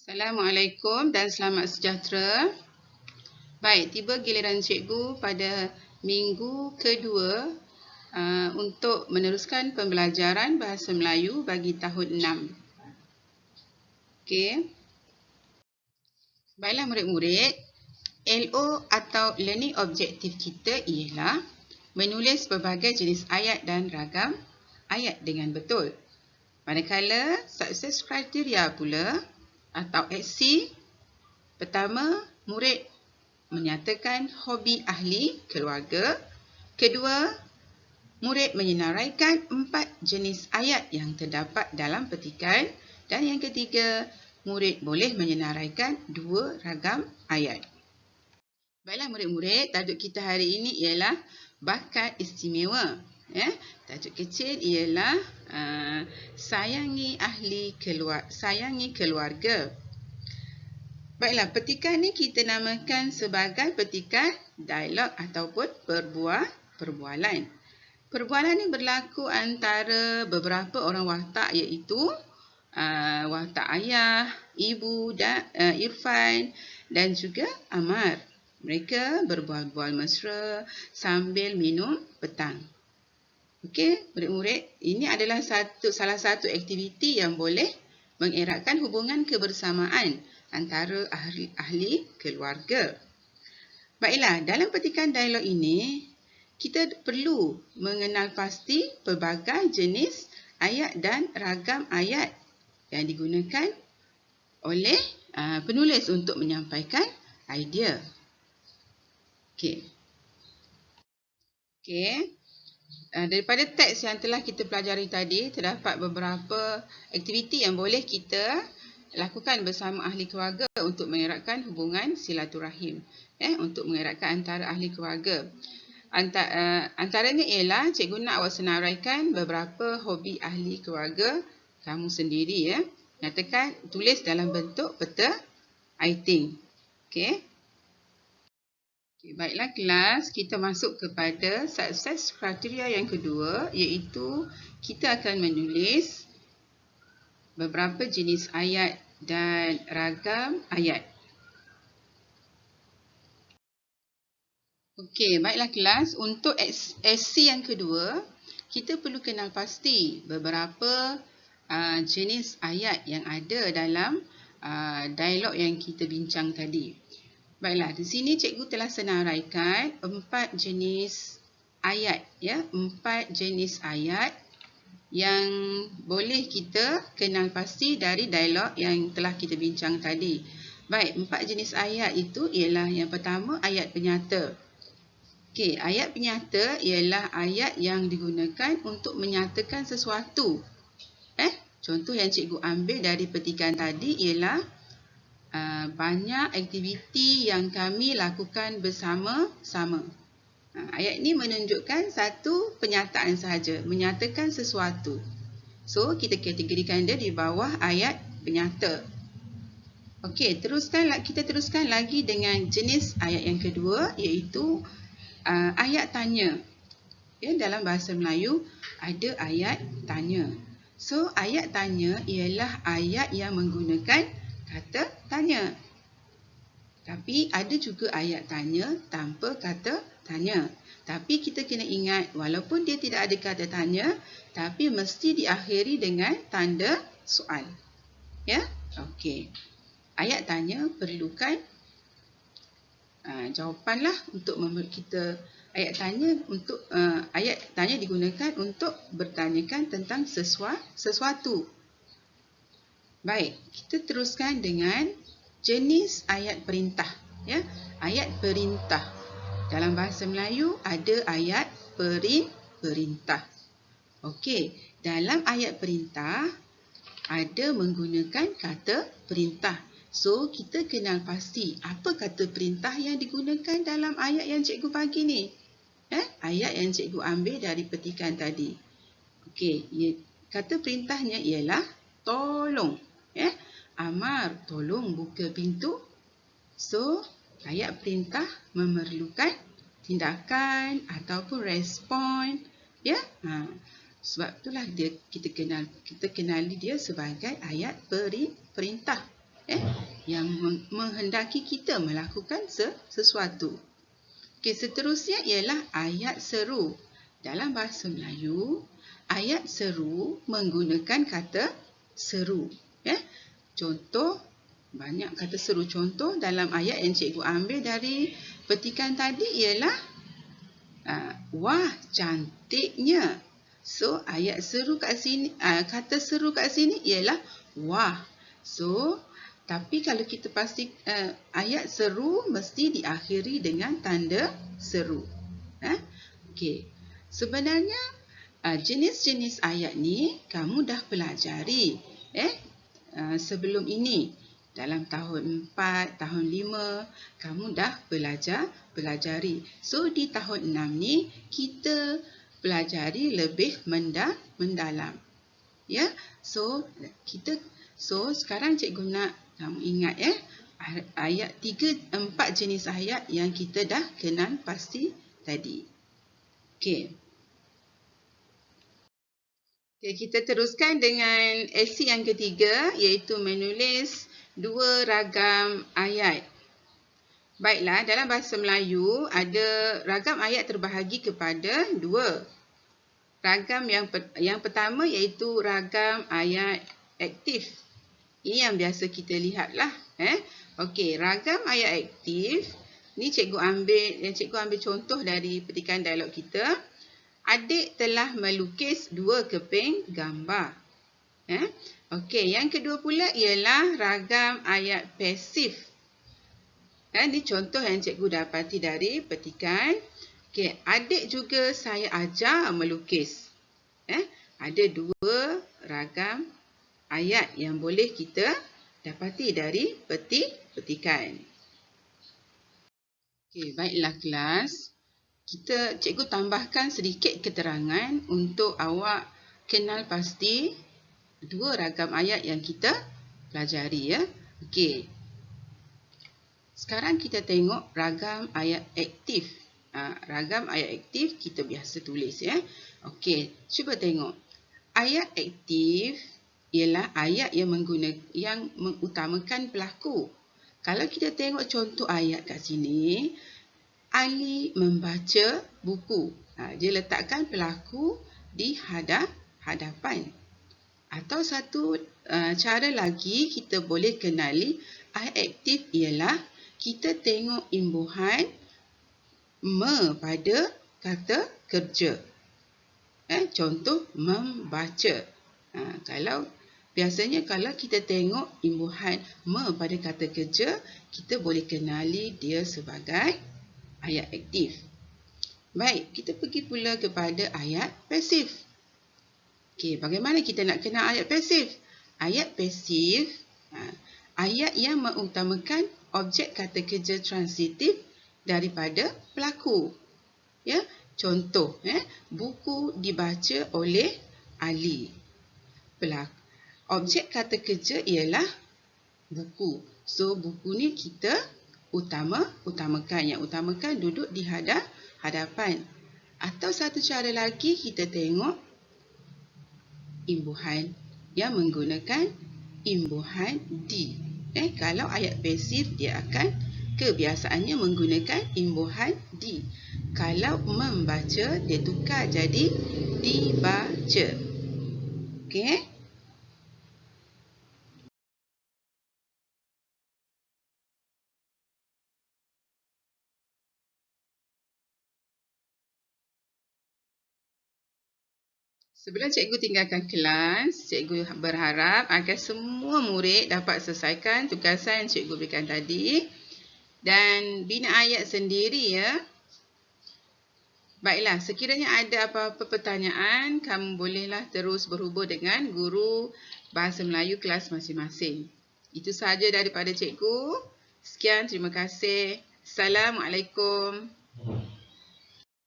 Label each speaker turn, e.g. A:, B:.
A: Assalamualaikum dan selamat sejahtera. Baik, tiba giliran cikgu pada minggu kedua untuk meneruskan pembelajaran Bahasa Melayu bagi tahun 6. Okey. Baiklah murid-murid, LO atau learning objective kita ialah menulis pelbagai jenis ayat dan ragam ayat dengan betul. Manakala success criteria pula atau SC, pertama, murid menyatakan hobi ahli keluarga. Kedua, murid menyenaraikan 4 jenis ayat yang terdapat dalam petikan. Dan yang ketiga, murid boleh menyenaraikan 2 ragam ayat. Baiklah murid-murid, tajuk kita hari ini ialah bakat istimewa. Tajuk kecil ialah sayangi keluarga. Baiklah, petikan ni kita namakan sebagai petikan dialog ataupun perbualan. Perbualan ni berlaku antara beberapa orang watak, iaitu watak ayah, ibu dan Irfan dan juga Amar. Mereka berbual-bual mesra sambil minum petang. Okey, murid-murid, ini adalah salah satu aktiviti yang boleh mengeratkan hubungan kebersamaan antara ahli keluarga. Baiklah, dalam petikan dialog ini, kita perlu mengenal pasti pelbagai jenis ayat dan ragam ayat yang digunakan oleh penulis untuk menyampaikan idea. Okey. Daripada teks yang telah kita pelajari tadi, terdapat beberapa aktiviti yang boleh kita lakukan bersama ahli keluarga untuk mengeratkan hubungan silaturahim, untuk mengeratkan antara ahli keluarga. Antaranya ialah cikgu nak awak senaraikan beberapa hobi ahli keluarga kamu sendiri. Nyatakan, tulis dalam bentuk peta iting. Okey. Baiklah kelas, kita masuk kepada success criteria yang kedua, iaitu kita akan menulis beberapa jenis ayat dan ragam ayat. Okey, baiklah kelas, untuk SC yang kedua, kita perlu kenal pasti beberapa jenis ayat yang ada dalam dialog yang kita bincang tadi. Baiklah, di sini cikgu telah senaraikan 4 jenis ayat, 4 jenis ayat yang boleh kita kenal pasti dari dialog yang telah kita bincang tadi. Baik, 4 jenis ayat itu ialah yang pertama, ayat penyata. Okey, ayat penyata ialah ayat yang digunakan untuk menyatakan sesuatu. Contoh yang cikgu ambil dari petikan tadi ialah banyak aktiviti yang kami lakukan bersama-sama. Ayat ini menunjukkan satu penyataan sahaja, menyatakan sesuatu. So, kita kategorikan dia di bawah ayat penyata. Okey, kita teruskan lagi dengan jenis ayat yang kedua, iaitu ayat tanya. Dalam bahasa Melayu ada ayat tanya. So, ayat tanya ialah ayat yang menggunakan kata tanya. Tapi ada juga ayat tanya tanpa kata tanya. Tapi kita kena ingat, walaupun dia tidak ada kata tanya, tapi mesti diakhiri dengan tanda soal. Okey. Ayat tanya perlukan jawapanlah untuk kita. Ayat tanya digunakan untuk bertanyakan tentang sesuatu. Baik, kita teruskan dengan jenis ayat perintah. Ayat perintah. Dalam bahasa Melayu ada ayat perintah. Okey, dalam ayat perintah ada menggunakan kata perintah. So, kita kenal pasti apa kata perintah yang digunakan dalam ayat yang cikgu bagi ni. Ayat yang cikgu ambil dari petikan tadi. Okey, kata perintahnya ialah tolong. Amar, tolong buka pintu. So, ayat perintah memerlukan tindakan ataupun respon. Sebab itulah kita kenali dia sebagai ayat perintah. yang menghendaki kita melakukan sesuatu. Okey, seterusnya ialah ayat seru. Dalam bahasa Melayu, ayat seru menggunakan kata seru. Contoh, banyak kata seru. Contoh dalam ayat yang cikgu ambil dari petikan tadi ialah wah, cantiknya. So, ayat seru kat sini, kata seru kat sini ialah wah. So, tapi kalau kita pasti ayat seru mesti diakhiri dengan tanda seru. Okey. Sebenarnya jenis-jenis ayat ni kamu dah pelajari sebelum ini. Dalam tahun 4, tahun 5, kamu dah pelajari. So, di tahun 6 ni, kita pelajari lebih mendalam. Ya, so sekarang cikgu nak kamu ingat ayat 4 jenis ayat yang kita dah kenal pasti tadi. Okey. Okay, kita teruskan dengan aksi yang ketiga, iaitu menulis 2 ragam ayat. Baiklah, dalam bahasa Melayu ada ragam ayat terbahagi kepada 2. Ragam yang pertama iaitu ragam ayat aktif. Ini yang biasa kita lihatlah. Okey, ragam ayat aktif ni cikgu ambil contoh dari petikan dialog kita. Adik telah melukis 2 keping gambar. Okey, yang kedua pula ialah ragam ayat pasif. Ini contoh yang cikgu dapati dari petikan. Okey, adik juga saya ajar melukis. Ada 2 ragam ayat yang boleh kita dapati dari petikan. Okey, baiklah kelas. Cikgu tambahkan sedikit keterangan untuk awak kenal pasti 2 ragam ayat yang kita pelajari. Okey. Sekarang kita tengok ragam ayat aktif. Ragam ayat aktif kita biasa tulis. Okey, cuba tengok. Ayat aktif ialah ayat yang mengutamakan pelaku. Kalau kita tengok contoh ayat kat sini, Ali membaca buku. Dia letakkan pelaku di hadapan. Atau satu cara lagi kita boleh kenali ayat aktif ialah kita tengok imbuhan pada kata kerja. Contoh membaca. Biasanya kalau kita tengok imbuhan pada kata kerja, kita boleh kenali dia sebagai ayat aktif. Baik, kita pergi pula kepada ayat pasif. Okey, bagaimana kita nak kenal ayat pasif? Ayat pasif, ayat yang mengutamakan objek kata kerja transitif daripada pelaku. Contoh, buku dibaca oleh Ali. Objek kata kerja ialah buku. So, buku ni kita utamakan. Yang utamakan duduk di hadapan. Atau satu cara lagi kita tengok imbuhan yang menggunakan imbuhan di. Kalau ayat pasif dia akan kebiasaannya menggunakan imbuhan di. Kalau membaca dia tukar jadi dibaca. Okey? Sebelum cikgu tinggalkan kelas, cikgu berharap agar semua murid dapat selesaikan tugasan yang cikgu berikan tadi dan bina ayat sendiri. Baiklah, sekiranya ada apa-apa pertanyaan, kamu bolehlah terus berhubung dengan guru Bahasa Melayu kelas masing-masing. Itu sahaja daripada cikgu. Sekian, terima kasih. Assalamualaikum.